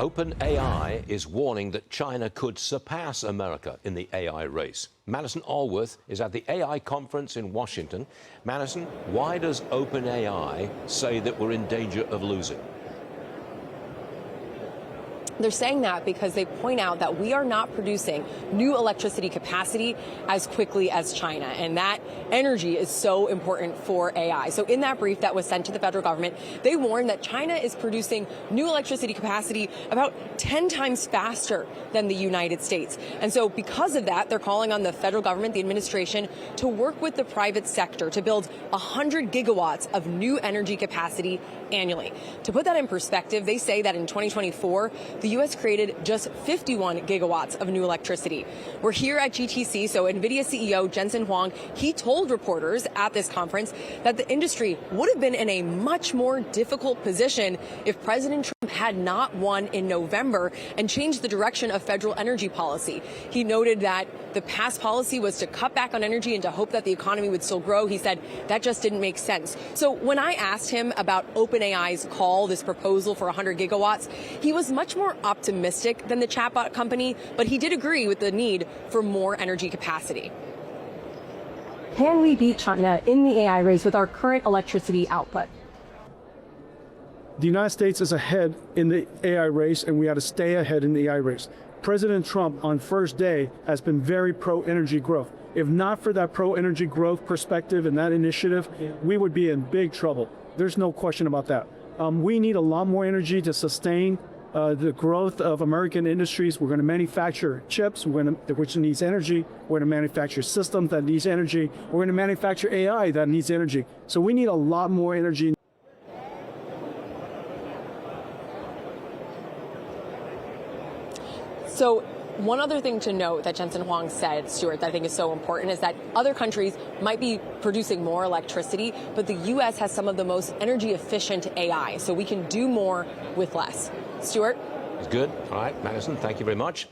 OpenAI is warning that China could surpass America in the AI race. Madison Alworth is at the AI conference in Washington. Madison, why does OpenAI say that we're in danger of losing? They're saying that because they point out that we are not producing new electricity capacity as quickly as China, and that energy is so important for AI. So in that brief that was sent to the federal government, they warned that China is producing new electricity capacity about 10 times faster than the United States. And so because of that, they're calling on the federal government, the administration, to work with the private sector to build 100 gigawatts of new energy capacity annually. To put that in perspective, they say that in 2024, the U.S. created just 51 gigawatts of new electricity. We're here at GTC, so Nvidia CEO Jensen Huang, he told reporters at this conference that the industry would have been in a much more difficult position if President Trump had not won in November and changed the direction of federal energy policy. He noted that the past policy was to cut back on energy and to hope that the economy would still grow. He said that just didn't make sense. So when I asked him about OpenAI's call, this proposal for 100 gigawatts, he was much more optimistic than the chatbot company, but he did agree with the need for more energy capacity. Can we beat China in the AI race with our current electricity output? The United States is ahead in the AI race, and we have to stay ahead in the AI race. President Trump on first day has been very pro-energy growth. If not for that pro-energy growth perspective and that initiative, we would be in big trouble. There's no question about that. We need a lot more energy to sustain the growth of American industries. We're going to manufacture chips, which needs energy. We're going to manufacture systems that needs energy. We're going to manufacture AI that needs energy. So we need a lot more energy. So one other thing to note that Jensen Huang said, Stuart, that I think is so important is that other countries might be producing more electricity, but the U.S. has some of the most energy efficient AI, so we can do more with less. Stuart? Good. All right, Madison, thank you very much.